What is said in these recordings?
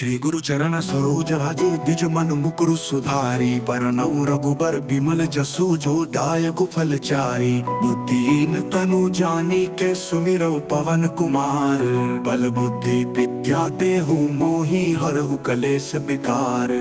श्री गुरु चरण सरोज राज द्विज मन मुकुरु सुधारी परनऊ रघुबर बिमल जसु जो दायक फलचारी बुद्धिहीन तनु जानी के सुमिरौ पवन कुमार बल बुद्धि विद्या देहु मोहि हरहु कलेश विकार।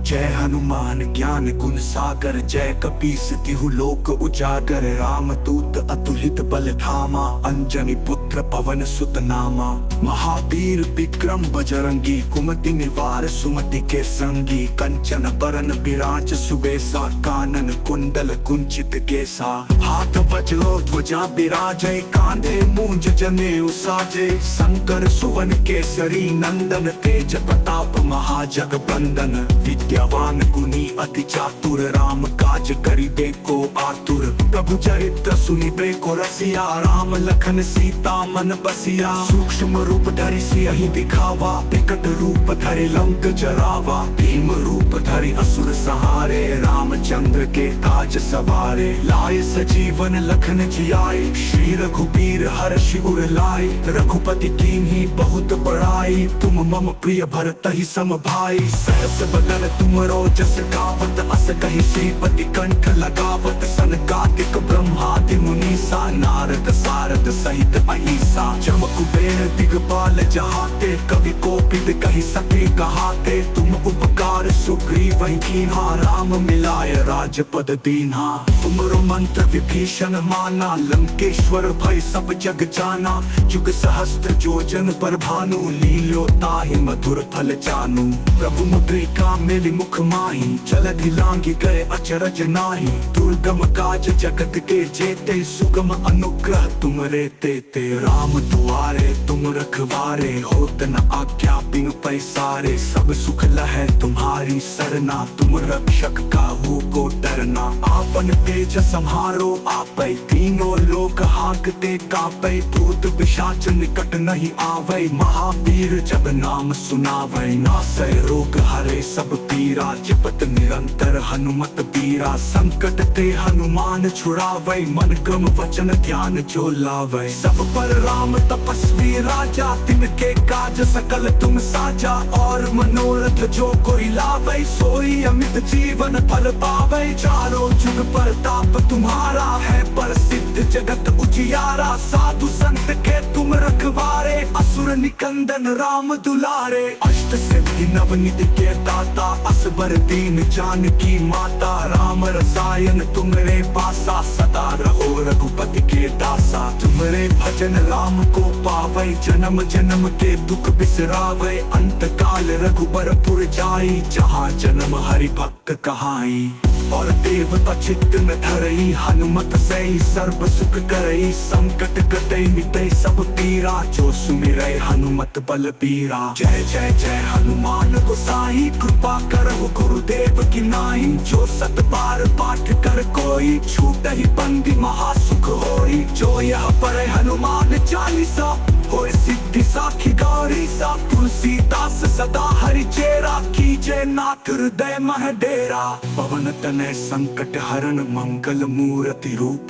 जय हनुमान ज्ञान गुण सागर जय कपीस तिहु लोक उजागर रामदूत अतुलित बल धामा अंजनी पुत्र पवन सुत नामा महावीर विक्रम बजरंगी कुमति निवार सुमति के संगी कंचन बरन विराज सुबेसा कानन कुंडल कुंचित केसा हाथ वज्रो ध्वजा विराजय कांधे मूंज जनेऊ साजे शंकर सुवन केसरी नंदन तेज प्रताप महाजगबंदन विद्यावान गुणी अति चातुर राम काज करिबे को आतुर प्रभु चरित्र सुनिबे को रसिया राम लखन सीता मन बसिया सूक्ष्म रूप धरि सियहि दिखावा विकट रूप धरि लंक जरावा भीम रूप धरि असुर सहारे रामचंद्र के काज सवारे लाए सजीवन लखन जियाए श्री रघुबीर हर्षि उर लाए रघुपति कीन्ही बहुत बड़ाई तुम मम प्रिय भरतहि सम भाई सहस बदन तुमरो जस गावत अस कहि श्रीपति कंठ लगावत सनकादिक ब्रह्मादि मुनीसा नारद सारद सहित अहिसा जम कुबेर दिगपाल जहाते कवि कोपित कहि सके कहाते तुम उपकार सुग्रीव कीन्हा राम मिलाय राजपद दीन्हा तुमरो मंत्र विभीषण माना लंकेश्वर भय सब जग जाना जुग सहस्त्र जोजन पर भानु लील्यो ताहि मधुर फल जानू प्रभु मुद्रिका मेलि मुख माही जलधि लांघि गए अचरज नाही दुर्गम काज जगत के जेते सुगम अनुग्रह तुमरे तेते राम दुआरे तुम रखवारे होत न आज्ञा बिनु पैसारे सब सुख लहै तुम्हारी सरना तुम रक्षक काहू को डरना आपन तेज संहारो आपै तीनों लोक हांकते कापै भूत पिशाच निकट नहीं आवै महावीर जब नाम सुनावै नासै रोग हरे सब पीरा जपत निरंतर हनुमत बीरा संकट ते हनुमान छुड़ावै मन क्रम वचन ध्यान जो लावै सब पर राम तपस्वी राजा तिनके काज सकल तुम साजा और मनोरथ जो कोई लावै सोई अमित जीवन फल पावै चारों जुग प्रताप तुम्हारा है प्रसिद्ध जगत उजियारा साधु संत के तुम रखवारे असुर निकंदन राम दुलारे अष्ट सिद्धि नवनिधि के दाता असबर दीन जानकी माता राम रसायन तुमरे पासा सदा रहो रघुपति के दासा तुमरे भजन राम को पावै जन्म जन्म के दुख बिसरावै अंत काल रघुबरपुर जाई जहाँ जन्म हरि भक्त कहाई और देवता चित्त न धरई हनुमत सई सर्व सुख करई संकट कटई मिटई सब पीरा जो सुमिरै हनुमत बल बीरा जय जय जय हनुमान गोसाई कृपा करहु गुरुदेव की नाई जो सत बार पाठ कर कोई छूटहि बंदी महासुख होई जो यह पढ़े हनुमान चालीसा होय सिद्धि साखी गौरी सा तुलसीदास सदा हरि चेरा कीजे नाथ हृदय मह डेरा पवन तनय संकट हरण मंगल मूर्ति रूप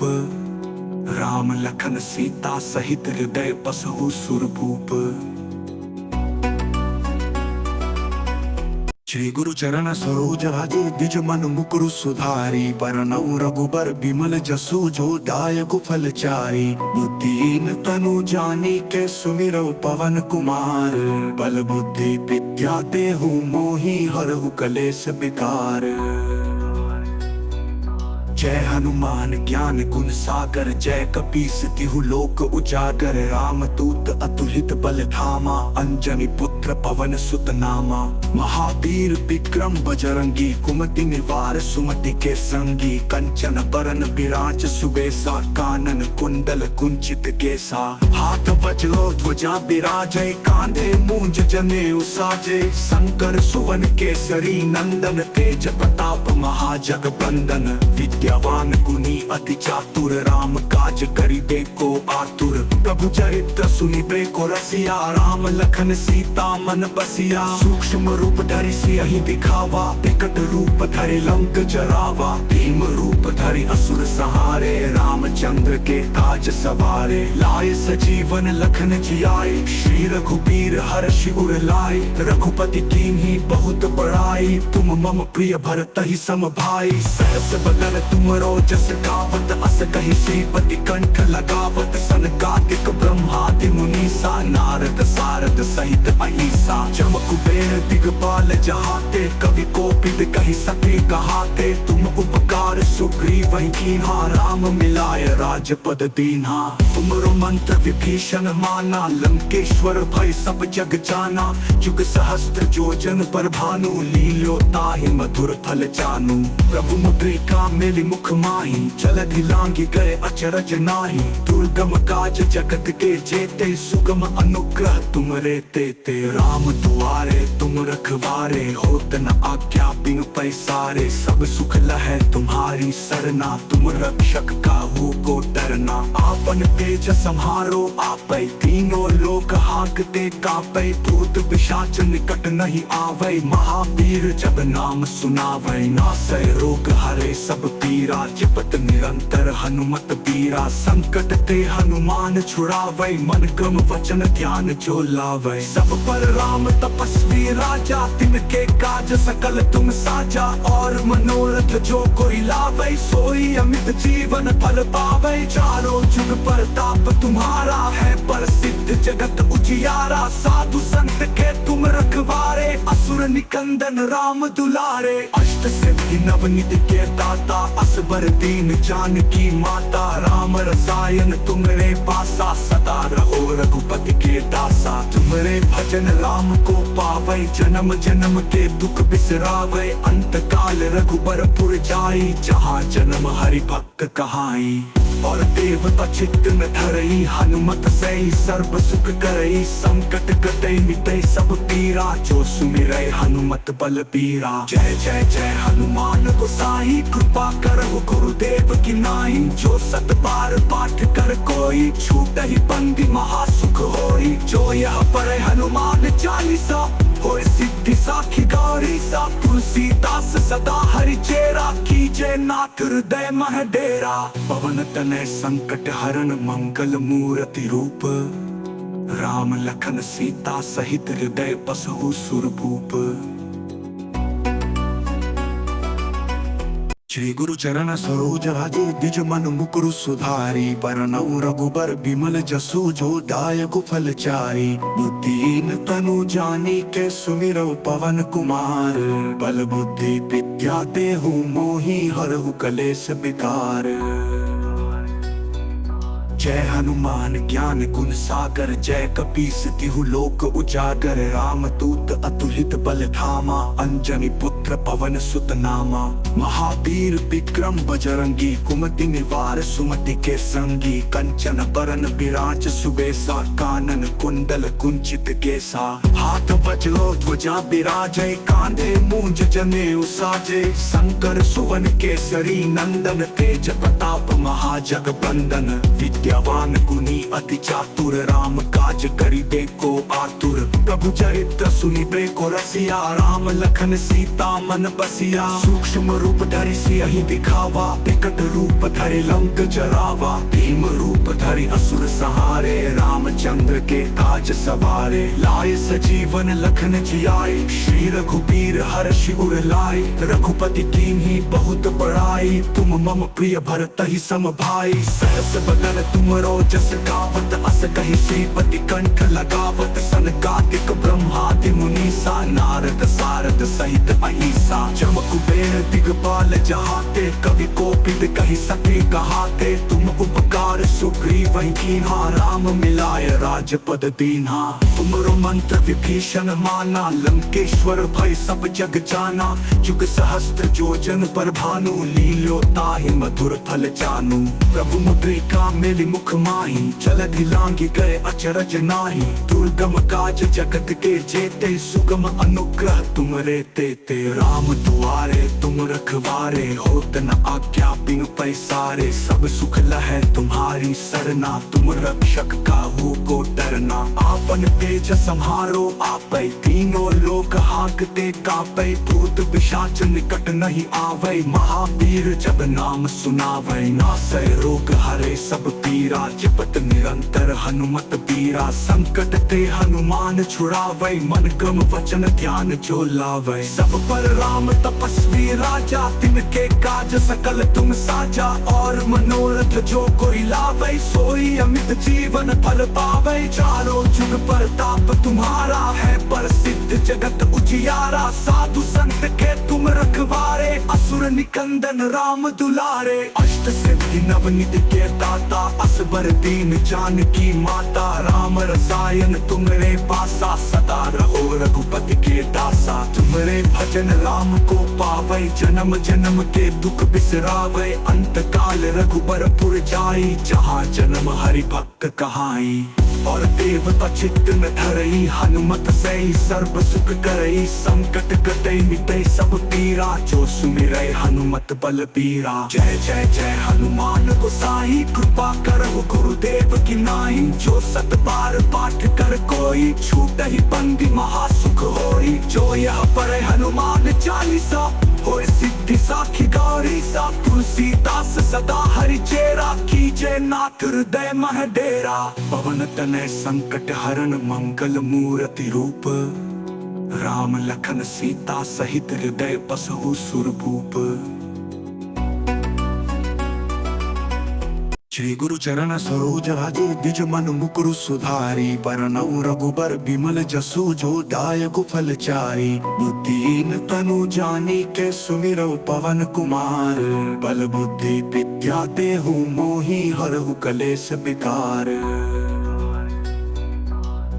राम लखन सीता सहित हृदय बसहु सुरभूप। श्री गुरु चरण सरोज राज द्विज मन मुकुरु सुधारी परनऊ रघुबर बिमल जसु जो दायक फलचारी बुद्धिहीन तनु जानी के सुमिरौ पवन कुमार बल बुद्धि विद्या देहु मोहि हरहु कलेश विकार। जय हनुमान ज्ञान गुण सागर जय कपीस तिहु लोक उजागर रामदूत अतुलित बल धामा अंजनी पुत्र पवन सुत नामा महावीर विक्रम बजरंगी कुमति निवार सुमति के संगी कंचन बरन विराज सुबेसा कानन कुंडल कुंचित केसा हाथ वज्रो ध्वजा विराजय कांधे मूंज जनेऊ साजे शंकर सुवन केसरी नंदन तेज प्रताप महाजगबंदन विद्यावान गुणी अति चातुर राम काज करिबे को आतुर प्रभु चरित्र सुनिबे को रसिया राम लखन सीता मन बसिया सूक्ष्म रूप धरि सियहि दिखावा विकट रूप धरि लंक जरावा भीम रूप धरि असुर सहारे रामचंद्र के ताज सवारे लाए सजीवन लखन जियाए श्री रघुबीर हर्षि उर लाए रघुपति कीन्ही बहुत बड़ाई तुम मम प्रिय भरतहि सम भाई सहस बदन तुमरो जस गावत अस कहि श्रीपति कंठ लगावत सनकादिक ब्रह्मादि मुनीसा नारद सारद सहित अहिसा जम कुबेर दिगपाल जहाते कवि कोपित कहि सके कहाते तुम उपकार सुग्रीव कीन्हा राम मिलाय राजपद दीन्हा तुमरो मंत्र विभीषण माना लंकेश्वर भय सब जग जाना जुग सहस्त्र जोजन पर भानु लील्यो ताहि मधुर फल जानू प्रभु मुद्रिका मेलि मुख माही जलधि लांघि गए अचरज नाही दुर्गम काज जगत के जेते सुगम अनुग्रह तुमरे तेते राम दुआरे तुम रखवारे होत न आज्ञा बिनु पैसारे सब सुख लहै तुम्हारी सरना तुम रक्षक काहू को डरना आपन तेज सम्हारो आपै तीनों लोक हांकते कापै भूत पिशाच निकट नहीं आवै महावीर जब नाम सुनावै नासै रोग हरे सब पीरा जपत निरंतर हनुमत बीरा संकट ते हनुमान छुड़ावै मन क्रम वचन ध्यान जो लावै सब पर राम तपस्वी राजा तिनके काज सकल तुम साजा और मनोरथ जो कोई लावै सोई अमित जीवन फल पावै चारों जुग प्रताप तुम्हारा है प्रसिद्ध जगत उजियारा साधु संत के तुम रखवारे असुर निकंदन राम दुलारे अष्ट सिद्धि नवनिधि के दाता असबर दीन जानकी माता राम रसायन तुमरे पासा सदा रहो रघुपति के दासा तुमरे भजन राम को पावै जन्म जन्म के दुख बिसरावै अंत काल रघुबरपुर जाई जहाँ जन्म हरि भक्त कहाई और देवता चित्त न धरई हनुमत सई सर्व सुख करई संकट कटई मिटई सब पीरा जो सुमिरै हनुमत बल बीरा जय जय जय हनुमान गोसाई कृपा करहु गुरुदेव की नाई जो सत बार पाठ कर कोई छूटहि बंदी महासुख होई जो यह पढ़े हनुमान चालीसा होय सिद्धि साखी गौरी सा तुलसीदास सदा हरि चेरा कीजे नाथ हृदय मह डेरा पवन तनय संकट हरण मंगल मूर्ति रूप राम लखन सीता सहित हृदय बसहु सुरभूप श्री गुरु चरण सरोज राजू द्विज मन मुकुरु सुधारी बरनउँ रघुबर बिमल जसु जो दायक फल चारी बुद्धिहीन तनु जानी के सुमिरौ पवन कुमार बल बुद्धि विद्या देहु मोहि हरहु कलेश विकार जय हनुमान ज्ञान गुण सागर जय कपीस तिहु लोक उजागर रामदूत अतुलित बल धामा अंजनी पुत्र पवन सुत नामा महावीर विक्रम बजरंगी कुमति निवार सुमति के संगी कंचन बरन विराज सुबेसा कानन कुंडल कुंचित केसा हाथ वज्रो ध्वजा विराजै कांधे मूंज जनेऊ साजे शंकर सुवन केसरी नंदन तेज प्रताप महाजगबंदन विद्यावान गुणी अति चातुर राम काज करिबे को आतुर प्रभु चरित्र सुनिबे को रसिया राम लखन सीता मन बसिया सूक्ष्म रूप धरि सियहि दिखावा विकट रूप धरि लंक जरावा भीम रूप धरि असुर सहारे रामचंद्र के ताज सवारे लाए सजीवन लखन जियाए श्री रघुबीर हर्षि उर लाए रघुपति कीन्ही बहुत बड़ाई तुम मम प्रिय भरतहि सम भाई सहस बदन तुमरो जस गावत अस कहि श्रीपति कंठ लगावत सनकादिक ब्रह्मादि मुनीसा नारद सारद सहित अहिसा जम कुबेर दिगपाल जहाते कवि कोपित कहि सके कहाते तुम उपकार सुग्रीव कीन्हा राम मिलाय राजपद दीन्हा तुमरो मंत्र विभीषण माना लंकेश्वर भय सब जग जाना जुग सहस्त्र जोजन पर भानु लील्यो ताहि मधुर फल जानू प्रभु मुद्रिका मेलि मुख माही जलधि लांघि गए अचरज नाही दुर्गम काज जगत के जेते सुगम अनुग्रह तुमरे ते राम दुआरे तुम रखवारे, होत न आज्ञा बिनु पैसारे। सब सुख लहै तुम्हारी सरना, तुम रक्षक काहू को डरना। आपन तेज संहारो आपै, तीनों लोक हांकते कापै। भूत पिशाच निकट नहीं आवै, महावीर जब नाम सुनावै। नासै रोग हरे सब पीरा, जपत निरंतर हनुमत बीरा। संकट ते हनुमान छुड़ावै, मन क्रम वचन ध्यान जो लावै। सब पर राम तपस्वी राजा, तिनके काज सकल तुम साजा। और मनोरथ जो कोई लावै, सोई अमित जीवन फल पावै। चारों जुग प्रताप तुम्हारा है, प्रसिद्ध जगत उजियारा। साधु संत के तुम रखवारे, असुर निकंदन राम दुलारे। अष्ट सिद्धि नवनिधि के दाता, असबर दीन जानकी माता। राम रसायन तुमरे पासा, सदा रहो रघुपति के दासा। तुमरे भजन राम को पावै, जन्म जन्म के दुख बिसरावै। अंत काल रघुबरपुर जाई, जहाँ जन्म हरि भक्त कहाई। और देवता चित्त न धरई, हनुमत सई सर्व सुख करई। संकट कटई मिटई सब पीरा, जो सुमिरै हनुमत बलबीरा। जय जय जय हनुमान गोसाई, कृपा करहु गुरुदेव की नाई। जो सत बार पाठ कर कोई, छूटहि बंदी महासुख होई। जो यह पढ़े हनुमान चालीसा, होय सिद्धि साखी गौरी सा। तुलसीदास सदा हरि चेरा, कीजे नाथ हृदय मह डेरा। पवन तनय संकट हरण, मंगल मूर्ति रूप। राम लखन सीता सहित, हृदय बसहु सुरभूप। श्री गुरु चरण सरोज राजू, द्विज मन मुकुरु सुधारी। बरनउँ रघुबर बिमल जसु, जो दायक फलचारी। बुद्धिहीन तनु जानी के, सुमिरौ पवन कुमार। बल बुद्धि विद्या देहु मोहि, हरहु कलेश विकार।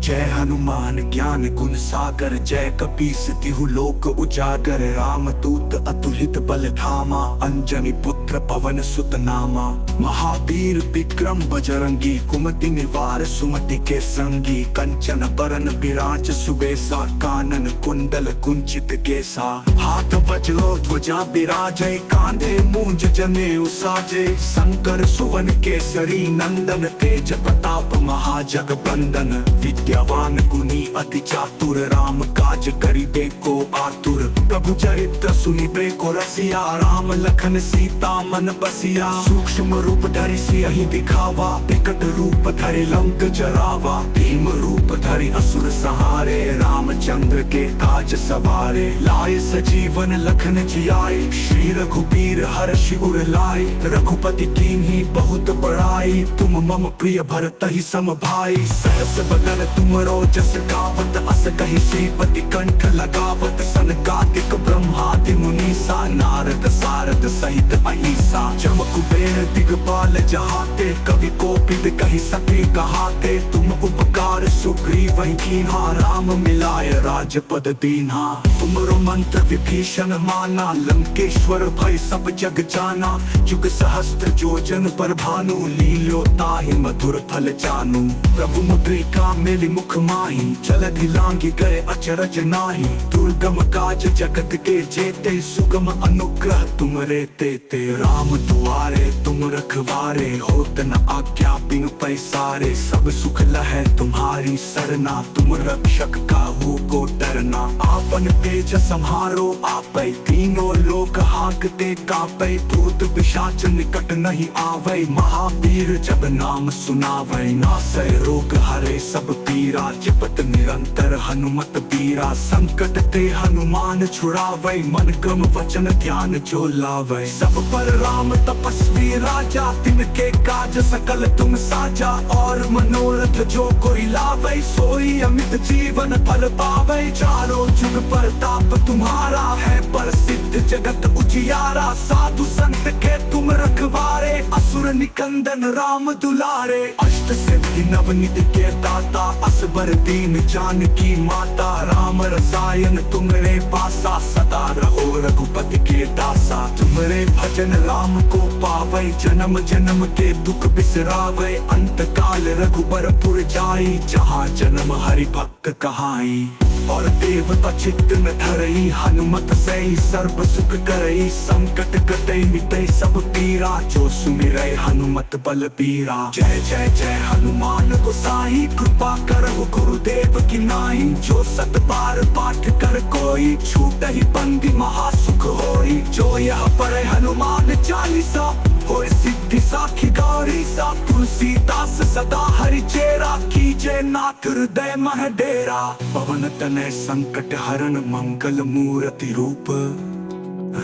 जय हनुमान ज्ञान गुण सागर, जय कपीस तिहु लोक उजागर। राम दूत अतुलित बल धामा, अंजनी पुत्र पवन सुत नामा। महावीर विक्रम बजरंगी, कुमति निवार सुमति के संगी। कंचन बरन विराज सुबेसा, कानन कुंडल कुंचित केसा। हाथ वज्रो ध्वजा बिराजै, कांधे मूंज जनेऊ साजै। शंकर सुवन केसरी नंदन, तेज प्रताप महाजगबंदन। विद्यावान गुणी अति चातुर, राम काज करिबे को आतुर। प्रभु चरित्र सुनिबे को रसिया, राम लखन सीता मन बसिया। सूक्ष्म रूप धरि सियहि दिखावा, विकट रूप धरि लंक जरावा। भीम रूप धरि असुर संहारे, रामचंद्र के काज सवारे। लाए सजीवन लखन जियाए, श्री रघुबीर हर्षि उर लाए। रघुपति कीन्ही बहुत बड़ाई, तुम मम प्रिय भरतहि सम भाई। सहस बदन तुमरो जस गावत, अस कहि श्रीपति कंठ लगावत। सनकादिक ब्रह्मादि मुनीसा, नारद सारद सहित अहिसा। जम कुबेर दिगपाल जहाते, कवि कोपित कहि सके कहाते। तुम उपकार सुग्रीवहि कीन्हा, राम मिलाय राजपद दीन्हा। तुमरो मंत्र विभीषण माना, लंकेश्वर भय सब जग जाना। जुग सहस्त्र जोजन पर भानु, लील्यो ताहि मधुर फल जानू। प्रभु मुद्रिका मेलि मुख माही, जलधि लांघि गए अचरज नाही। दुर्गम काज जगत के जेते, सुगम अनुग्रह तुमरे तेते। राम दुआरे तुम रखवारे, होत न आज्ञा बिनु पैसारे। सब सुख लहै तुम्हारी सरना, तुम रक्षक काहू को डरना। आपन तेज संहारो आपै, तीनों लोक हांकते कापै। भूत पिशाच निकट नहीं आवै, महावीर जब नाम सुनावै। नासै रोग हरे सब पीरा, जपत निरंतर हनुमत बीरा। संकट ते हनुमान छुड़ावै, मन क्रम वचन ध्यान जो लावै। सब पर राम तपस्वी राजा, तिनके काज सकल तुम साजा। और मनोरथ जो कोई लावै, सोई अमित जीवन फल पावै। चारों जुग प्रताप तुम्हारा है, प्रसिद्ध जगत उजियारा। साधु संत के तुम रखवारे, असुर निकंदन राम दुलारे। अष्ट सिद्धि नवनिधि के दाता, असबर दीन जानकी माता। राम रसायन तुमरे पासा, सदा सदा रहो रघुपति के दासा। तुम्हारे भजन राम को पावे, जन्म जन्म के दुख बिसरावे। अंत काल रघुबरपुर जाई, जहाँ जन्म हरि भक्त कहाई। और देवता चित्त न धरई, हनुमत से सर्व सुख करई। संकट कटई मिटई सब पीरा, जो सुमिरै हनुमत बलबीरा। जय जय जय हनुमान गोसाई, कृपा करहु गुरुदेव की नाई। जो सत बार पाठ कर कोई, छूटहि बंदी महासुख होई। जो यह पढ़े हनुमान चालीसा, होय सिद्धि साखी गौरी सा। तुलसीदास सदा हरि चेरा, कीजे नाथ हृदय मह डेरा। पवन तनय संकट हरण, मंगल मूर्ति रूप।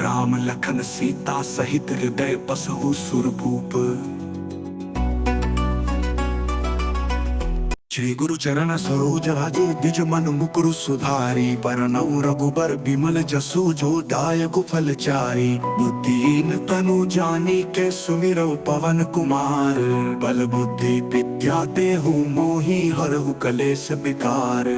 राम लखन सीता सहित हृदय बसहु सुरभूप। श्री गुरु चरण सरोज राजे, द्विज मन मुकुरु सुधारी। बरनउँ रघुबर बिमल जसु, जो दायक फलचारी। बुद्धिहीन तनु जानिके, सुमिरौ पवन कुमार। बल बुद्धि विद्या देहु मोहि, हरहु कलेश विकार।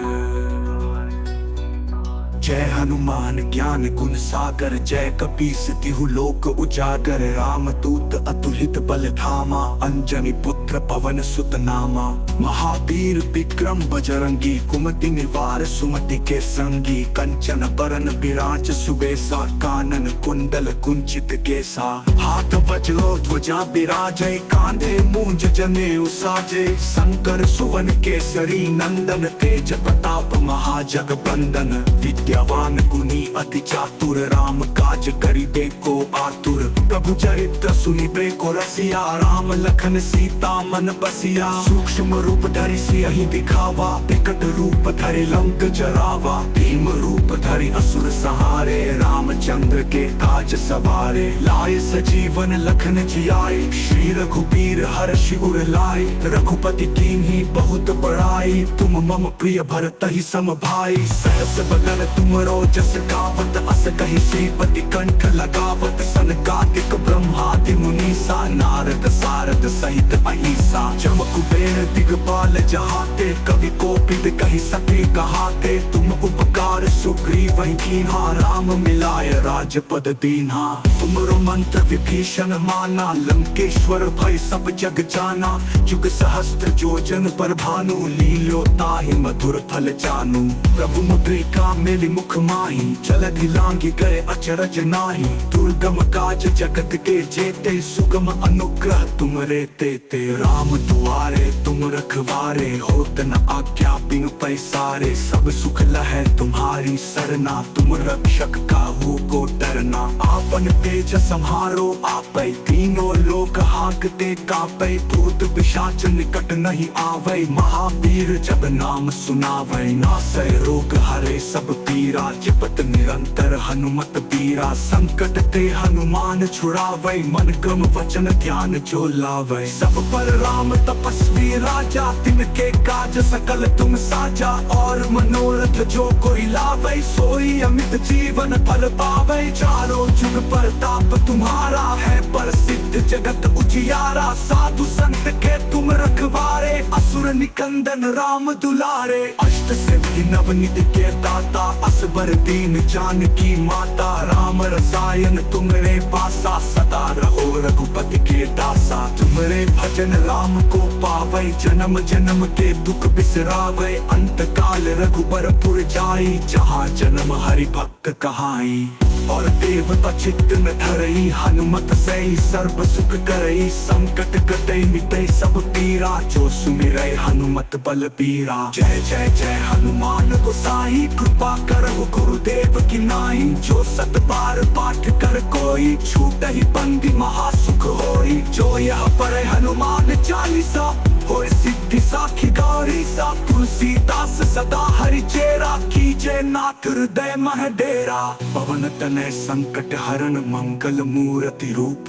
जय हनुमान ज्ञान गुण सागर, जय कपीस तिहु लोक उजागर। रामदूत अतुलित बल धामा, अंजनी पुत्र पवन सुत नामा। महावीर विक्रम बजरंगी, कुमति निवार सुमति के संगी। कंचन बरन विराज सुबेसा, कानन कुंडल कुंचित केसा। हाथ वज्रो ध्वजा बिराजै, कांधे मूंज जनेऊ साजे। शंकर सुवन केसरी नंदन, तेज प्रताप महाजगबंदन। विद्यावान गुणी अति चातुर, राम काज करिबे को आतुर। प्रभु चरित्र सुनिबे को रसिया, राम लखन सीता मन बसिया। सूक्ष्म रूप धरि सियहि दिखावा, विकट रूप धरि लंक जरावा। भीम रूप धरि असुर सहारे, रामचंद्र के काज सवारे। लाए सजीवन लखन जियाए, श्री रघुबीर हर्षि उर लाए। रघुपति कीन्ही बहुत बड़ाई, तुम मम प्रिय भरतहि सम भाई। सहस बदन तुमरो जस गावत, अस कहि श्रीपति कंठ लगावत। सनकादिक ब्रह्मादि मुनीसा, नारद सारद सहित अहिसा। जम कुबेर दिगपाल जहाते, कवि कोपित कहि सके कहाते। तुम उपकार सुग्रीव कीन्हा, राम मिलाय राजपद दीन्हा। तुमरो मंत्र विभीषण माना, लंकेश्वर भय सब जग जाना। जुग सहस्त्र जोजन पर भानु, लील्यो ताहि मधुर फल जानू। प्रभु मुद्रिका मेलि मुख माही, जलधि लांघि गए अचरज नाही। दुर्गम काज जगत के जेते, सुगम अनुग्रह तुमरे तेते। राम दुआरे तुम रखवारे, होत न आज्ञा बिनु पैसारे। सब सुख लहै तुम्हारी सरना, तुम रक्षक काहू को डरना। आपन तेज सम्हारो आपै, तीनों लोक हांकते कापै। भूत पिशाच निकट नहीं आवै, महावीर जब नाम सुनावै। नासै रोग हरे सब पीरा, जपत निरंतर हनुमत बीरा। संकट ते हनुमान छुड़ावै, मन क्रम वचन ध्यान जो लावै। सब पर राम तपस्वी राजा, तिनके काज सकल तुम साजा। और मनोरथ जो कोई लावै, सोई अमित जीवन फल पावै। चारों जुग प्रताप तुम्हारा है, प्रसिद्ध जगत उजियारा। साधु संत के तुम रखवारे, असुर निकंदन राम दुलारे। अष्ट सिद्धि नवनिधि के दाता, असबर दीन जानकी माता। राम रसायन तुमरे पासा, सदा रहो रघुपति के दासा। तुमरे भजन राम को पावै, जन्म जन्म के दुख बिसरावै। अंत काल रघुबरपुर जाई, जहाँ जन्म हरि भक्त कहाई। और देवता चित्त न धरई, हनुमत से सर्व सुख करई। संकट कटई मिटई सब पीरा, जो सुमिरै हनुमत बलबीरा। जय जय जय हनुमान गोसाई, कृपा करहु गुरुदेव की नाई। जो सत बार पाठ कर कोई, छूटहि बंदी महासुख होई। जो यह पढ़े हनुमान चालीसा, होय सिद्धि साखी गौरी सा। तुलसीदास सदा हरि चेरा, कीजे नाथ हृदय मह डेरा। पवन तनय संकट हरण, मंगल मूर्ति रूप।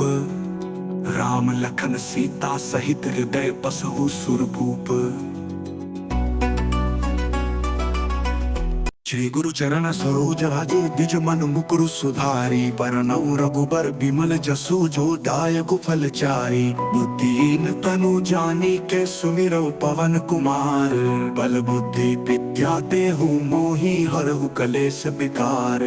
राम लखन सीता सहित हृदय बसहु सुरभूप। श्री गुरु चरण सरोज राजे, द्विज मन मुकुरु सुधारी। बरनउँ रघुबर बिमल जसु, जो दायक फलचारी। बुद्धिहीन तनु जानिके, सुमिरौ पवन कुमार। बल बुद्धि विद्या देहु मोहि, हरहु कलेश विकार।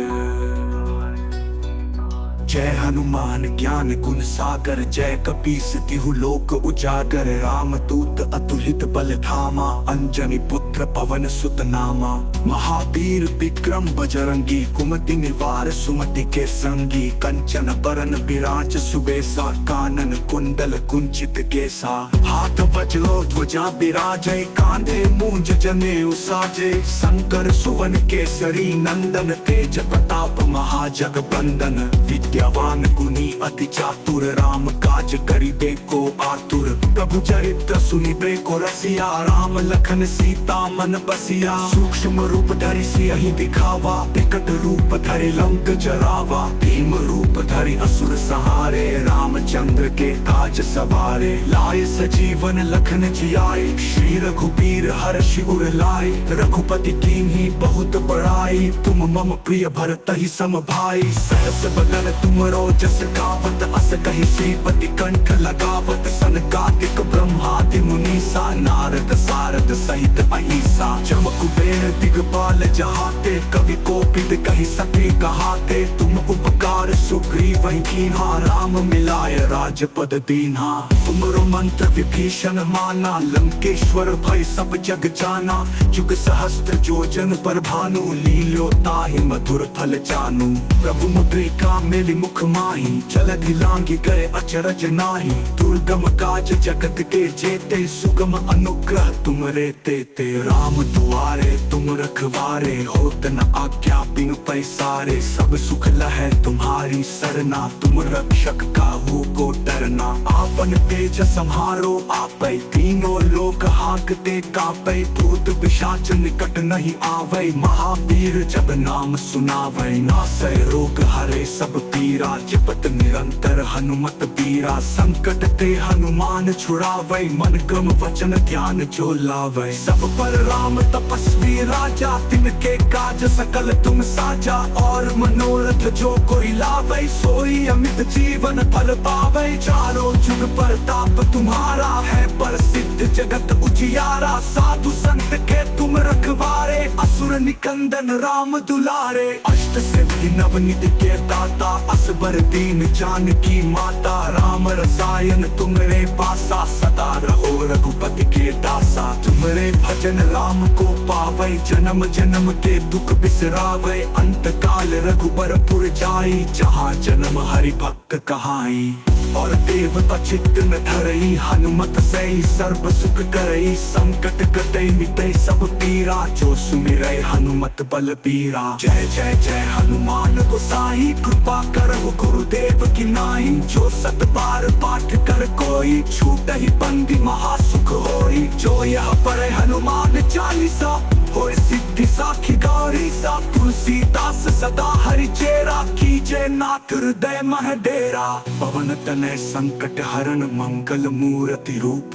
जय हनुमान ज्ञान गुण सागर, जय कपीस तिहु लोक उजागर। रामदूत अतुलित बल धामा, अंजनी पुत्र पवन सुत नामा। महावीर विक्रम बजरंगी, कुमति निवार सुमति के संगी। कंचन बरन विराज सुबेसा, कानन कुंडल कुंचित केसा। हाथ वज्रो ध्वजा विराजै, कांधे मूंज जनेऊ साजे। शंकर सुवन केसरी नंदन, तेज प्रताप महाजगबंदन। विद्यावान गुणी अति चातुर, राम काज करिबे को आतुर। प्रभु चरित्र सुनिबे को रसिया, राम लखन सीता मन बसिया। सूक्ष्म रूप धरि सियहि दिखावा, विकट रूप धरि लंक जरावा। भीम रूप धरि असुर सहारे, रामचंद्र के काज सवारे। लाए सजीवन लखन जियाए, श्री रघुबीर हर्षि उर लाए। रघुपति कीन्ही बहुत बड़ाई, तुम मम प्रिय भरतहि सम भाई। सहस बदन तुमरो जस गावत, अस कहि श्रीपति कंठ लगावत। सनकादिक ब्रह्मादि मुनीसा, नारद सारद सहित अहिसा। जम कुबेर दिगपाल जहाते, कवि कोपित कहि सके कहाते। तुम उपकार सुग्रीव कीन्हा, राम मिलाय राजपद दीन्हा। तुमरो मंत्र विभीषण माना, लंकेश्वर भय सब जग जाना। जुग सहस्त्र जोजन पर भानु, लील्यो ताहि मधुर फल जानू। प्रभु मुद्रिका मेलि मुख माही, जलधि लांघि गए अचरज नाही। दुर्गम काज जगत के जेते, सुगम अनुग्रह तुमरे तेते। राम दुआरे तुम रखवारे, होत न आज्ञा बिनु पैसारे। सब सुख लहै तुम्हारी सरना, तुम रक्षक काहू को डरना। आपन तेज सम्हारो आपै, तीनों लोक हांकते कापै। भूत पिशाच निकट नहीं आवै, महावीर जब नाम सुनावै। नासै रोग हरे सब पीरा, जपत निरंतर हनुमत बीरा। संकट ते हनुमान छुड़ावै, मन क्रम वचन ध्यान जो लावै। सब पर राम तपस्वी राजा, तिनके काज सकल तुम साजा। और मनोरथ जो कोई लावै, सोई अमित जीवन फल पावै। चारों जुग प्रताप तुम्हारा है, प्रसिद्ध जगत उजियारा। साधु संत के तुम रखवारे, असुर निकंदन राम दुलारे। अष्ट सिद्धि नवनिधि के दाता, असबर दीन जानकी माता। राम रसायन तुमरे पासा, सदा रहो रघुपति के दासा। तुमरे भजन राम को पावै, जन्म जन्म के दुख बिसरावै। अंत काल रघुबरपुर जाई, जहाँ जन्म हरि भक्त कहाई। और देवता चित्त न धरई, हनुमत सई सर्व सुख करई। संकट कटई मिटई सब पीरा, जो सुमिरै हनुमत बल बीरा। जय जय जय हनुमान गोसाई, कृपा करहु गुरुदेव की नाई। जो सत बार पाठ कर कोई, छूटहि बंदी महासुख होई। जो यह पढ़े हनुमान चालीसा, होय सिद्धि साखी गौरी सा। तुलसीदास सदा हरि चेरा, कीजे नाथ हृदय मह डेरा। पवन तनय संकट हरण, मंगल मूर्ति रूप।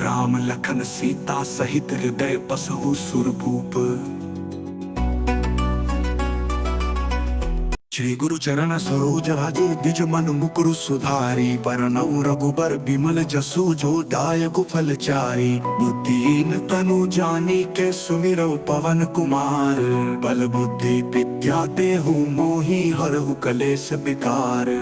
राम लखन सीता सहित, हृदय बसहु सुरभूप। श्री गुरु चरण सरोज रज, निज मन मुकुरु सुधारी। बरनउँ रघुबर बिमल जसु, जो दायक फल चारी। बुद्धिहीन तनु जानी के, सुमिरौ पवन कुमार। बल बुद्धि विद्या देहु मोहि, हरहु कलेश विकार।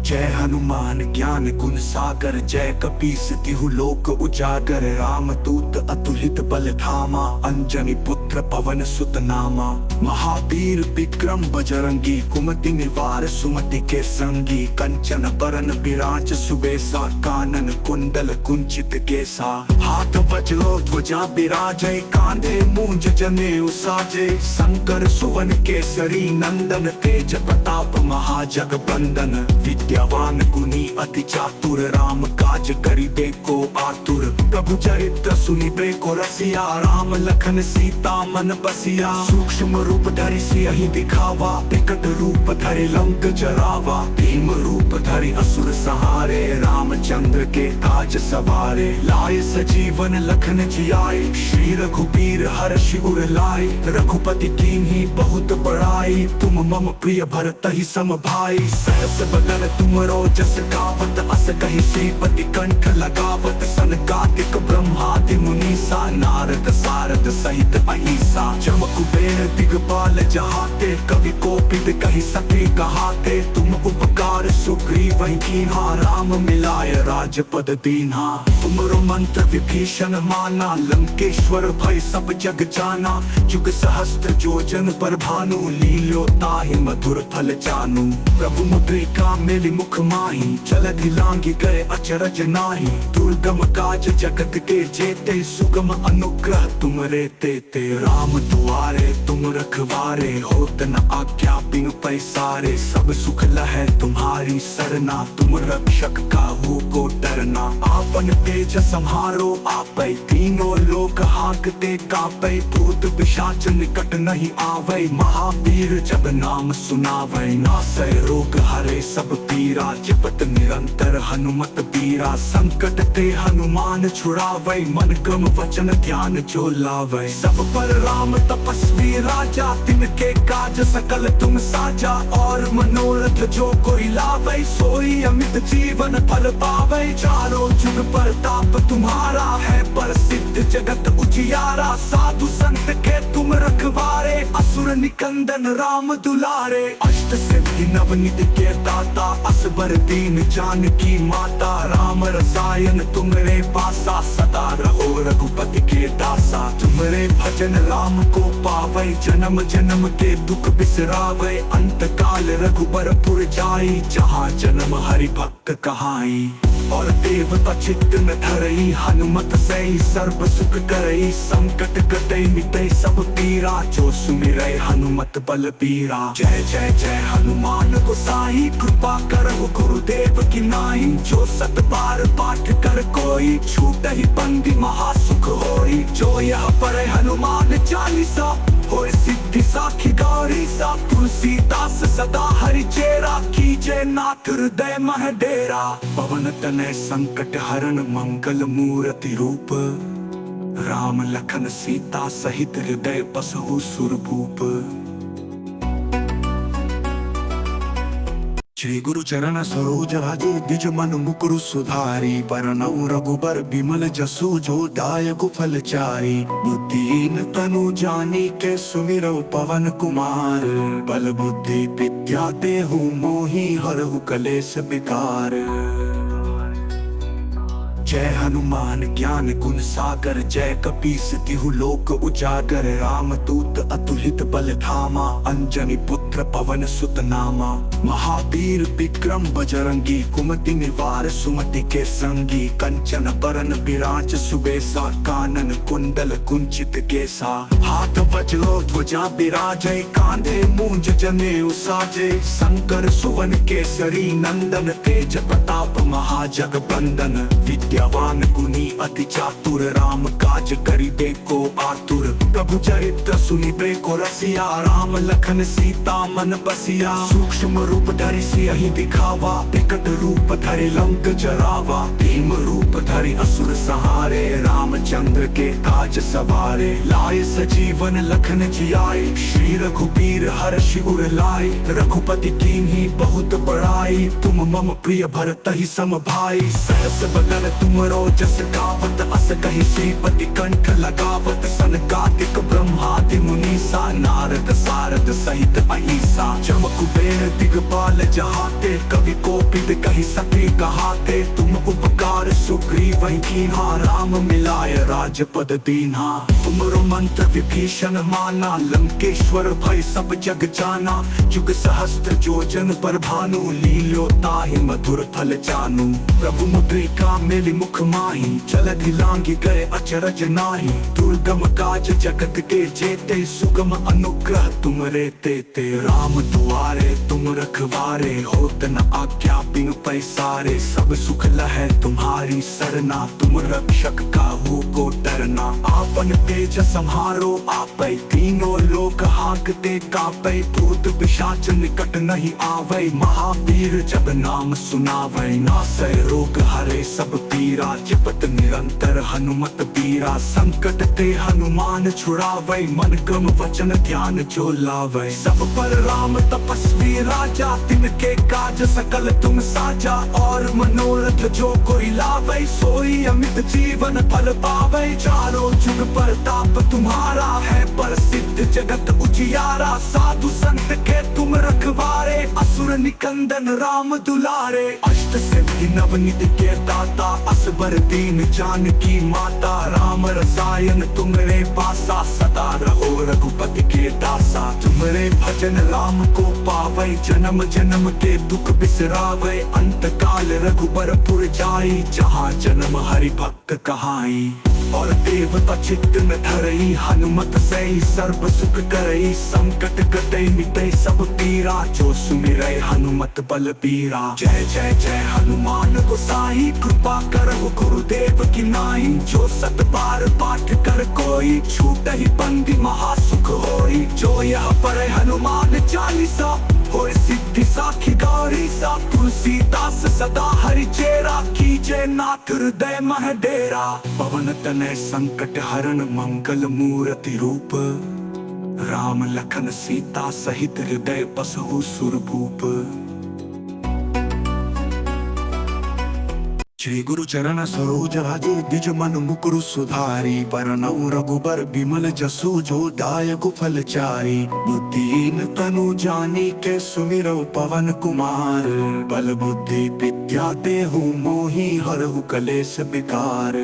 जय हनुमान ज्ञान गुण सागर, जय कपीस तिहु लोक उजागर। रामदूत अतुलित बल धामा, अंजनी पुत्र पवन सुत नामा। महावीर विक्रम बजरंगी, कुमति निवार सुमति के संगी। कंचन बरन विराज सुबेसा, कानन कुंडल कुंचित केसा। हाथ वज्रो ध्वजा विराजै, कांधे मूंज जनेऊ साजे। शंकर सुवन केसरी नंदन, तेज प्रताप महाजगबंदन। विद्यावान गुणी अति चातुर, राम काज करिबे को आतुर। प्रभु चरित्र सुनिबे को रसिया, राम लखन सीता मन बसिया। सूक्ष्म रूप धरि सियहि दिखावा, विकट रूप धरि लंक जरावा। भीम रूप धरि असुर सहारे, रामचंद्र के काज सवारे। लाए सजीवन लखन जियाए, श्री रघुबीर हर्षि उर लाए। रघुपति कीन्ही बहुत बड़ाई, तुम मम प्रिय भरतहि सम भाई। सहस बदन तुमरो जस गावत, अस कही श्रीपति कंठ लगावत सनकादिक ब्रह्मादि मुनीसा नारद सारद सहित अहिसा जम कुबेर दिगपाल जहाते कवि कोपित कही सती कहाते तुम उपकार सुग्रीव कीन्हा राम मिलाय राजपद दीन्हा तुमरो मंत्र विभीषण माना लंकेश्वर भय सब जग जाना जुग सहस्त्र जोजन पर भानु लील्यो ताहि मधुर फल जानू प्रभु मुद्रिका मेलि मुख माही चलधि लांघि गए अचरज नाही दुर्गम काज जगत के जेते सुगम अनुग्रह तुमरे तेते राम दुआरे तुम रखवारे होत न आज्ञा बिनु पैसारे सब सुख लहै तुम्हारी सरना तुम रक्षक काहू को डरना आपन तेज संहारो आपै तीनों लोक हांकते कापै भूत पिशाच निकट नहीं आवै महावीर जब नाम सुनावै नासै रोग हरे सब पीरा जपत निरंतर हनुमत बीरा संकट ते हनुमान छुड़ावै मन क्रम वचन ध्यान जो लावै सब पर राम तपस्वी राजा तिनके काज सकल तुम साजा और मनोरथ जो कोई लावै सोई अमित जीवन फल पावै चारों जुग प्रताप तुम्हारा है प्रसिद्ध जगत उजियारा साधु संत के तुम रखवारे असुर निकंदन राम दुलारे अष्ट सिद्धि नवनिधि के दाता असबर दीन जानकी माता राम रसायन तुमरे पासा सदा रहो रघुपति के दासा तुमरे भजन राम को पावै जन्म जन्म के दुख बिसरावै अंत काल रघुबरपुर जाई जहाँ जन्म हरि भक्त कहाई और देवता चित्त न धरई हनुमत सई सर्व सुख करई संकट कटई मिटई सब पीरा जो सुमिरै हनुमत बल बीरा जय जय जय हनुमान गोसाई कृपा करहु गुरुदेव की नाई जो सत बार पाठ कर कोई छूटहि बंदी महासुख होई जो यह पढ़े हनुमान चालीसा होय सिद्धि साखी गौरी सा तुलसीदास सदा हरि चेरा कीजे नाथ हृदय मह डेरा पवन तनय संकट हरण मंगल मूर्ति रूप राम लखन सीता सहित हृदय बसहु सुरभूप। श्री गुरु चरण सरोज राजू द्विज मन मुकुरु सुधारी बरनउँ रघुबर बिमल जसु जो दायक फल चारी बुद्धिहीन तनु जानी के सुमिरौ पवन कुमार बल बुद्धि विद्या देहु मोहि हरहु कलेश विकार। जय हनुमान ज्ञान गुण सागर जय कपीस तिहु लोक उजागर रामदूत अतुलित बल धामा अंजनी पुत्र पवन सुत नामा महावीर विक्रम बजरंगी कुमति निवार सुमति के संगी कंचन बरन विराज सुबेसा कानन कुंडल कुंचित केसा हाथ वज्रो ध्वजा विराजै कांधे मूंज जनेऊ साजे शंकर सुवन केसरी नंदन तेज प्रताप महाजगबंदन विद्यावान गुणी अति चातुर राम काज करिबे को आतुर प्रभु चरित्र सुनिबे को रसिया राम लखन सीता मन बसिया सूक्ष्म रूप धरि सियहि दिखावा विकट रूप धरि लंक जरावा भीम रूप धरि असुर सहारे रामचंद्र के काज सवारे लाए सजीवन लखन जियाए श्री रघुबीर हर्षि उर लाए रघुपति कीन्ही बहुत बड़ाई तुम मम प्रिय भरतहि सम भाई सहस बदन तुमरो जस गावत अस कहि श्रीपति कंठ लगावत सनकादिक ब्रह्मादि मुनीसा नारद सारद सहित अहिसा जम कुबेर दिगपाल जहाते कवि कोपित कहि सती कहाते तुम उपकार सुग्रीव कीन्हा राम मिलाय राजपद दीन्हा तुमरो मंत्र विभीषण माना लंकेश्वर भय सब जग जाना जुग सहस्त्र जोजन पर भानु लील्यो ताहि मधुर फल जानू प्रभु मुद्रिका मेलि मुख माही चलधि लांघि गए अचरज नाही दुर्गम काज जगत के जेते सुगम अनुग्रह तुमरे तेते राम दुआरे तुम रखवारे होत न आज्ञा बिनु पैसारे सब सुख लहै तुम्हारी सरना तुम रक्षक काहू को डरना आपन तेज संहारो आपै तीनों लोक हांकते कापै भूत पिशाच निकट नहीं आवै महावीर जब नाम सुनावै नासै रोग हरे सब पीरा जपत निरंतर हनुमत बीरा संकट ते हनुमान हनुमान छुड़ावे मन क्रम वचन ध्यान जो लावे। सब पर राम तपस्वी राजा तिनके काज सकल तुम साजा। और मनोरथ जो कोई लावे सोई अमित जीवन फल पावे। चारों जुग प्रताप तुम्हारा है प्रसिद्ध जगत उजियारा। साधु संत के तुम रखवारे असुर निकंदन राम दुलारे। अष्ट सिद्धि नवनिधि के दाता असबर दीन जानकी माता। राम रसायन तुमरे पासा सदा रहो रघुपति के दासा। तुमरे भजन राम को पावे जन्म जन्म के दुख बिसरावे। अंत काल रघुबरपुर जाई जहाँ जन्म हरि भक्त कहाई। और देवता चित्त न धरई हनुमत से सर्व सुख करई। संकट कटे मिटे सब पीरा जो सुमिरै हनुमत बल बीरा। जय जय जय हनुमान गोसाई कृपा करहु गुरुदेव की नाई। जो सत बार पाठ कर कोई छूटहि बंदी महासुख होई। जो यह पढ़े हनुमान चालीसा होय सिद्धि साखी गौरी सा। तुलसीदास सदा हरि चेरा कीजे नाथ हृदय मह डेरा। पवन तनय संकट हरण मंगल मूर्ति रूप। राम लखन सीता सहित हृदय बसहु सुरभूप। श्री गुरु चरण सरोज राजु द्विज मन मुकुरु सुधारी। बरनउँ रघुबर बिमल जसु जो दायक फलचारी। बुद्धिहीन तनु जानी के सुमिरौ पवन कुमार। बल बुद्धि विद्या देहु मोहि हरहु कलेश विकार।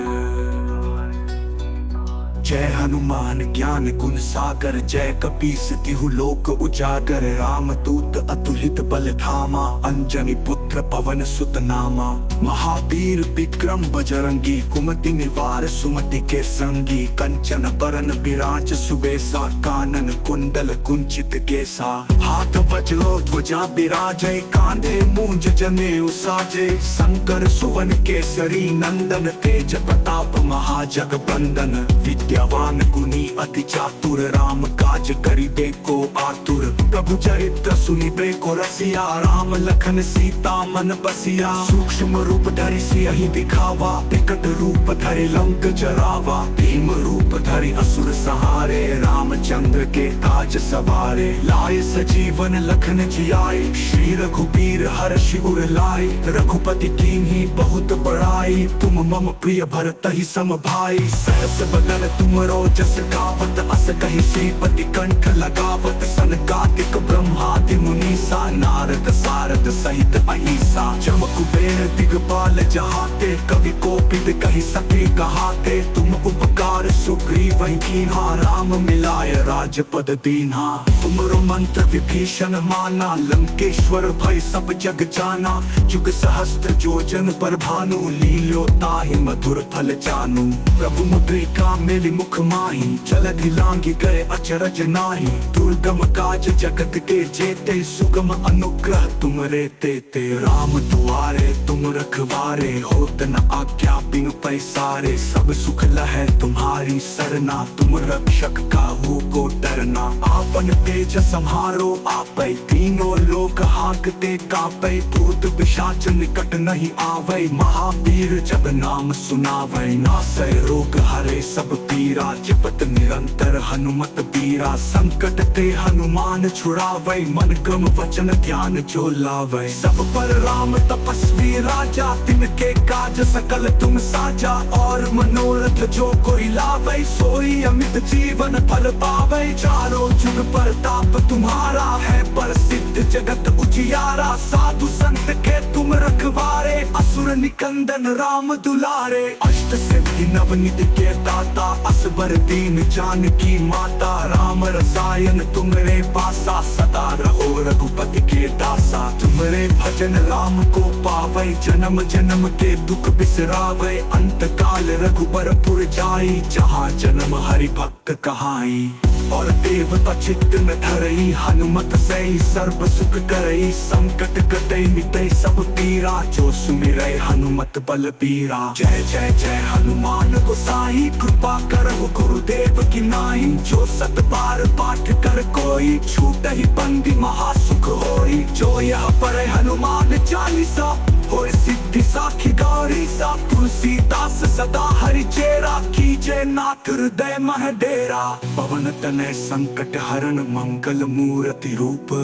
जय हनुमान ज्ञान गुण सागर जय कपीस तिहु लोक उजागर। राम दूत अतुलित बल धामा अंजनी पुत्र पवन सुत नामा। महावीर विक्रम बजरंगी कुमति निवार सुमति के संगी। कंचन बरन विराज सुबेसा कानन कुंडल कुंचित केसा। हाथ वज्रो ध्वजा बिराजै कांधे मूंज जनेऊ साजे। शंकर सुवन केसरी नंदन तेज प्रताप महाजगबंदन। विद्यावान गुणी अति चातुर राम काज करिबे को आतुर। प्रभु चरित्र सुनिबे को रसिया राम लखन सीता मन बसिया। सूक्ष्म रूप धरि सियहि दिखावा विकट रूप धरि लंक जरावा। भीम रूप धरि असुर सहारे रामचंद्र के काज सवारे। लाए सजीवन लखन जियाए श्री रघुबीर हर्षि उर लाए। रघुपति कीन्ही बहुत बड़ाई तुम मम प्रिय भरतहि सम भाई। सहस बदन तुमरो जस गावत अस कहि श्रीपति कंठ लगावत। सनकादिक ब्रह्मादि मुनीसा नारद सारद सहित अहिसा। जम कुबेर दिगपाल जहाते कवि कोपित कहि सके कहाते। तुम उपकार सुग्रीवहि कीन्हा राम मिलाय राजपद दीन्हा। तुमरो मंत्र विभीषण माना लंकेश्वर भय सब जग जाना। जुग सहस्त्र जोजन पर भानु लील्यो ताहि मधुर फल जानू। प्रभु मुद्रिका मेलि मुख माही जलधि लांघि गए अचरज नाही। दुर्गम काज जगत के जेते सुगम अनुग्रह तुमरे तेते। राम दुआरे तुम रखवारे होत न आज्ञा बिनु पैसारे। सब सुख लहै तुम्हारी सरना तुम रक्षक काहू को डरना। आपन तेज सम्हारो आपै तीनों लोक हांकते कांपै। भूत पिशाच निकट नहीं आवै महावीर जब नाम सुनावै। नासै रोग हरे सब पीरा जपत निरंतर हनुमत बीरा। संकट ते हनुमान छुड़ावे मन क्रम वचन ध्यान जो लावे। सब पर राम तपस्वी राजा तिनके काज सकल तुम साजा। और मनोरथ जो कोई लावे सोई अमित जीवन फल पावे। चारों जुग प्रताप तुम्हारा है प्रसिद्ध जगत उजियारा। साधु संत के तुम रखवारे असुर निकंदन राम दुलारे। अष्ट सिद्धि नवनिधि के दाता असबर दीन जानकी माता। राम रसायन तुमरे पासा सदा रहो रघुपति के दासा। तुमरे भजन राम को पावे जन्म जन्म के दुख बिसरावे। अंत काल रघुबरपुर जाई जहाँ जन्म हरि भक्त कहाई। और देवता चित्त न धरई हनुमत से सर्व सुख करई। संकट कटे मिटे सब पीरा जो सुमिरै हनुमत बल बीरा। जय जय जय हनुमान गोसाई कृपा करहु गुरुदेव की नाई। जो सत बार पाठ कर कोई छूटहि बंदी महासुख होई। जो यह पढ़े हनुमान चालीसा होय सिद्धि साखी गौरी सा तुलसीदास सदा हरि चेरा कीजे नाथ हृदय मह डेरा पवन तनय संकट हरण मंगल मूर्ति रूप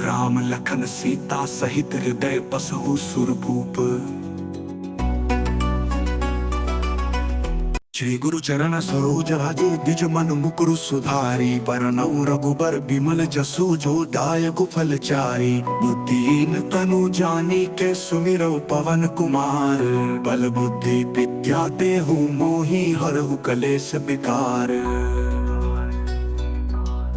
राम लखन सीता सहित हृदय बसहु सुरभूप। श्री गुरु चरण सरोज राजे द्विज मन मुकुरु सुधारी बरनउँ रघुबर बिमल जसु जो दायक फलचारी बुद्धिहीन तनु जानी के सुमिरौ पवन कुमार बल बुद्धि विद्या देहु मोहि हरहु कलेश विकार।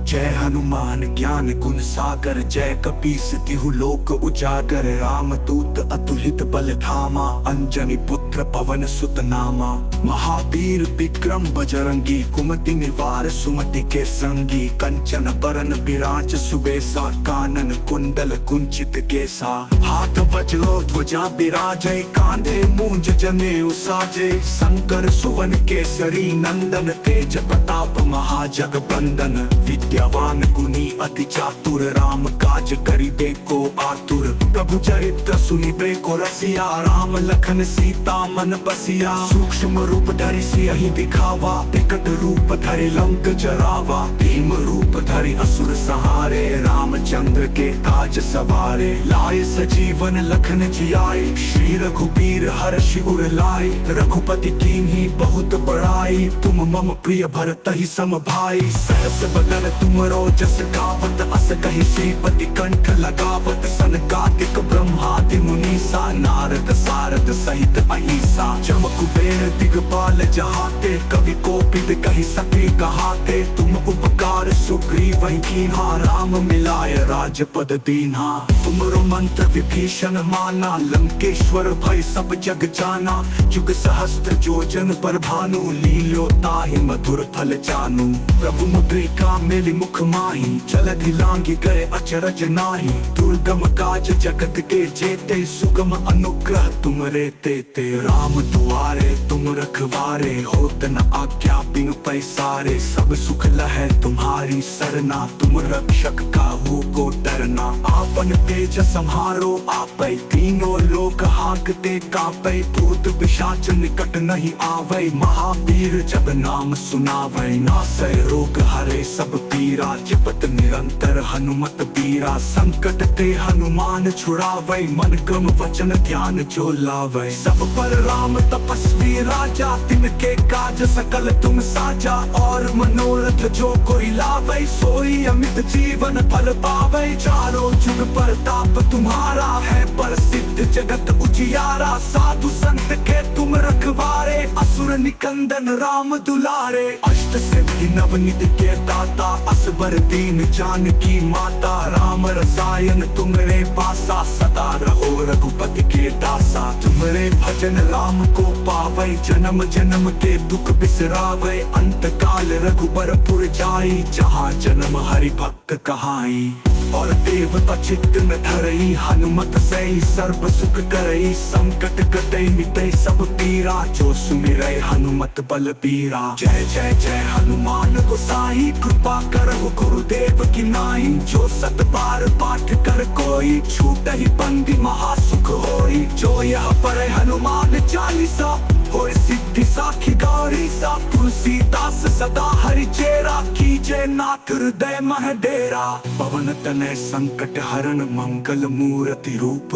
जय हनुमान ज्ञान गुण सागर जय कपीस तिहु लोक उजागर रामदूत अतुलित बल धामा अंजनी पुत्र पवन सुत नामा महावीर विक्रम बजरंगी कुमति निवार सुमति के संगी कंचन बरन विराज सुबेसा कानन कुंडल कुंचित केसा हाथ वज्रो ध्वजा विराजै कांधे मूंज जनेऊ साजे शंकर सुवन केसरी नंदन तेज प्रताप महाजगबंदन विद्यावान गुणी अति चातुर राम काज करिबे को आतुर प्रभु चरित्र सुनिबे को रसिया राम लखन सीता मन बसिया सूक्ष्म रूप धरि सियहि दिखावा विकट रूप धरि लंक जरावा भीम रूप धरि असुर सहारे रामचंद्र के काज सवारे लाए सजीवन लखन जियाए श्री रघुबीर हर्षि उर लाए रघुपति कीन्ही बहुत बड़ाई तुम मम प्रिय भरतहि सम भाई सहस बदन तुमरो जस गावत अस कहि श्रीपति कंठ लगावत सनकादिक ब्रह्मादि मुनीसा नारद सारद सहित अहिसा जम कुबेर दिगपाल जहाते कवि कोपित कहि सके कहाते तुम उपकार सुग्रीव कीन्हा राम मिलाय राजपद दीन्हा तुमरो मंत्र विभीषण माना लंकेश्वर भय सब जग जाना जुग सहस्त्र जोजन पर भानु लील्यो ताहि मधुर फल जानू प्रभु मुद्रिका मेलि मुख माही चलधि लांघि गए अचरज नाही दुर्गम काज जगत के जेते सुगम अनुग्रह तुमरे तेते राम दुआरे तुम रखवारे होत न आज्ञा बिनु पैसारे सब सुख लहै तुम्हारी सरना तुम रक्षक काहू को डरना आपन तेज संहारो आपै तीनों लोक हांकते कापै भूत पिशाच निकट नहीं आवै महावीर जब नाम सुनावै नासै रोग हरे सब पीरा जपत निरंतर हनुमत बीरा संकट ते हनुमान छुड़ावै मन क्रम वचन ध्यान जो लावै सब पर राम तपस्वी राजा तिनके काज सकल तुम साजा और मनोरथ जो कोई लावै सोई अमित जीवन फल पावै चारों जुग प्रताप तुम्हारा है प्रसिद्ध जगत उजियारा साधु संत के तुम रखवारे असुर निकंदन राम दुलारे अष्ट सिद्धि नवनिध के दाता असबर दीन जानकी माता राम रसायन तुमरे पासा सदा रहो रघुपति के दासा तुमरे भजन राम को पावै जन्म जन्म के दुख बिसरावै अंत काल रघुबरपुर जाई जहाँ जन्म हरि भक्त कहाई और देवता चित्त न धरई हनुमत सई सर्व सुख करई संकट कटई मिटई सब पीरा जो सुमिरै हनुमत बल बीरा जय जय जय हनुमान गोसाई कृपा करहु गुरुदेव की नाई जो सत बार पाठ कर कोई छूटहि बंदी महासुख होई जो यह पढ़े हनुमान चालीसा होय सिद्धि साखी गौरी सा तुलसीदास सदा हरि चेरा कीजे नाथ हृदय मह डेरा पवन तनय संकट हरण मंगल मूर्ति रूप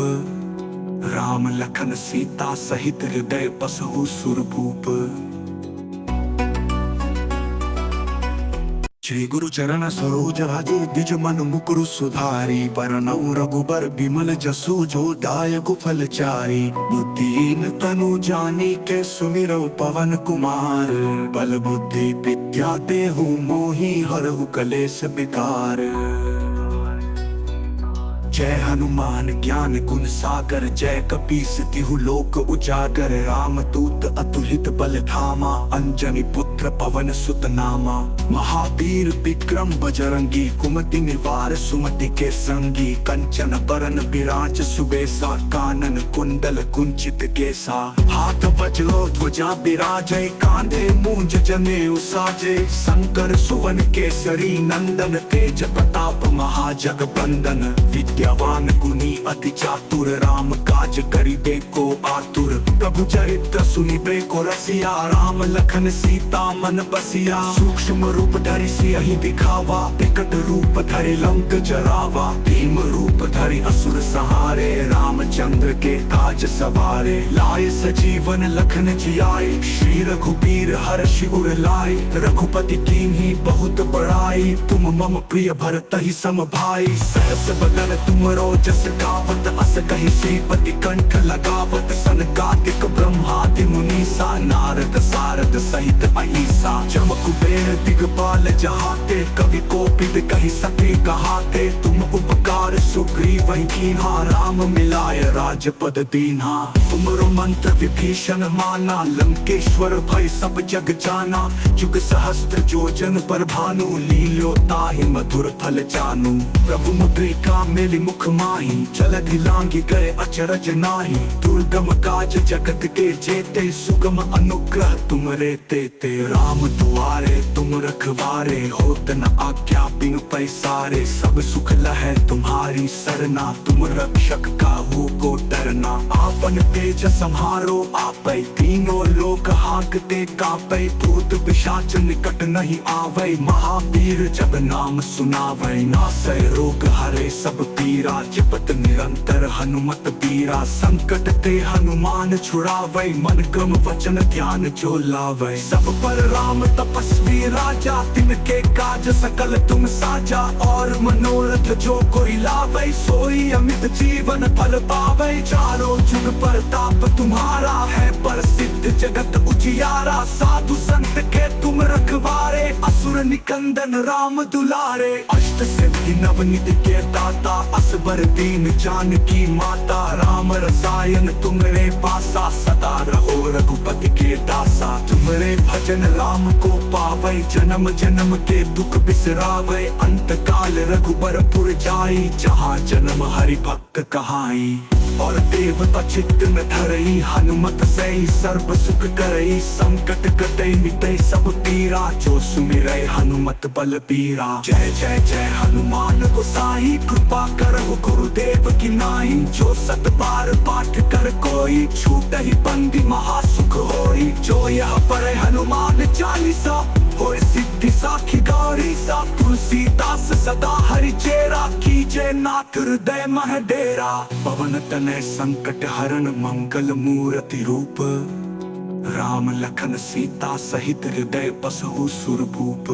राम लखन सीता सहित हृदय बसहु सुरभूप। श्री गुरु चरण सरोज राजे द्विज मन मुकुरु सुधारी बरनउँ रघुबर बिमल जसु जो दायक फलचारी बुद्धिहीन तनु जानी के सुमिरौ पवन कुमार बल बुद्धि विद्या देहु मोहि हरहु कलेश विकार। जय हनुमान ज्ञान गुण सागर जय कपीस तिहु लोक उजागर रामदूत अतुलित बल धामा अंजनी पुत्र पवन सुत नामा महावीर विक्रम बजरंगी कुमति निवार सुमति के संगी कंचन बरन विराज सुबेसा कानन कुंडल कुंचित केसा हाथ वज्रो ध्वजा विराजै कांधे मूंज जनेऊ साजे शंकर सुवन केसरी नंदन तेज प्रताप महाजगबंदन विद्या विद्यावान गुनी अति चातुर, राम काज करिबे को आतुर। प्रभु चरित्र सुनिबे को रसिया, राम लखन सीता मन बसिया। सूक्ष्म रूप धरि सियहि दिखावा, विकट रूप धरि लंक जरावा। भीम रूप धरि असुर सहारे, रामचंद्र के काज सवारे। लाए सजीवन लखन जियाए, श्री रघुबीर हर्षि उर लाए। रघुपति कीन्ही बहुत बड़ाई, तुम मम प्रिय भरतहि सम भाई। सहस बदन तुमरो जस गावत, अस कहि श्रीपति कंठ लगावत। सनकादिक ब्रह्मादि मुनीसा, नारद सारद सहित अहिसा। जम कुबेर दिगपाल जहाते, कवि कोपित कहि सके कहाते। तुम उपकार सुग्रीव कीन्हा, राम मिलाय राजपद दीन्हा। तुमरो मंत्र विभीषण माना, लंकेश्वर भय सब जग जाना। जुग सहस्त्र जोजन पर भानु, लील्यो ताहि मधुर फल जानू। प्रभु मुद्रिका मेलि मुख माहि, जलधि लांघि गए अचरज नाहि। दुर्गम काज जगत के जेते, सुगम अनुग्रह तुमरे तेते। राम दुआरे तुम रखवारे, होत न आज्ञा बिनु पैसारे। सब सुख लहै तुम्हारी सरना, तुम रक्षक काहू को डरना। आपन तेज सम्हारो आपै, तीनों लोक हांकते कांपै। भूत पिशाच निकट नहीं आवै, महावीर जब नाम सुनावै। नासै रोग हरे सब पीरा, जपत निरंतर हनुमत बीरा। संकट ते हनुमान छुड़ावै, मन क्रम वचन ध्यान जो लावै। सब पर राम तपस्वी राजा, तिनके काज सकल तुम साजा। और मनोरथ जो कोई लावै, सोई अमित जीवन फल पावै। चारों जुग प्रताप तुम्हारा है, प्रसिद्ध जगत उजियारा। साधु संत के तुम रखवारे, असुर निकंदन राम दुलारे। अष्ट सिद्धि नवनिधि के दाता, असबर दीन जानकी माता। राम रसायन तुमरे पासा, सदा रहो रघुपति के दासा। तुमरे भजन राम को पावै, जन्म जन्म के दुख बिसरावै। अंत काल रघुबरपुर जाई, जहाँ जन्म हरि भक्त कहाई। और देवता चित्त में धरई, हनुमत सई सर्व सुख करई। संकट कटई मिटई सब पीरा, जो सुमिरै हनुमत बलबीरा। जय जय जय हनुमान गोसाई, कृपा करहु गुरुदेव की नाई। जो सत बार पाठ कर कोई, छूटहि बंदी महासुख होई। जो यह पढ़े हनुमान चालीसा, होय सिद्धि साखी गौरी सा। तुलसीदास सदा हरि चेरा, कीजे नाथ हृदय मह डेरा। पवन तनय संकट हरण, मंगल मूर्ति रूप। राम लखन सीता सहित हृदय बसहु सुरभूप।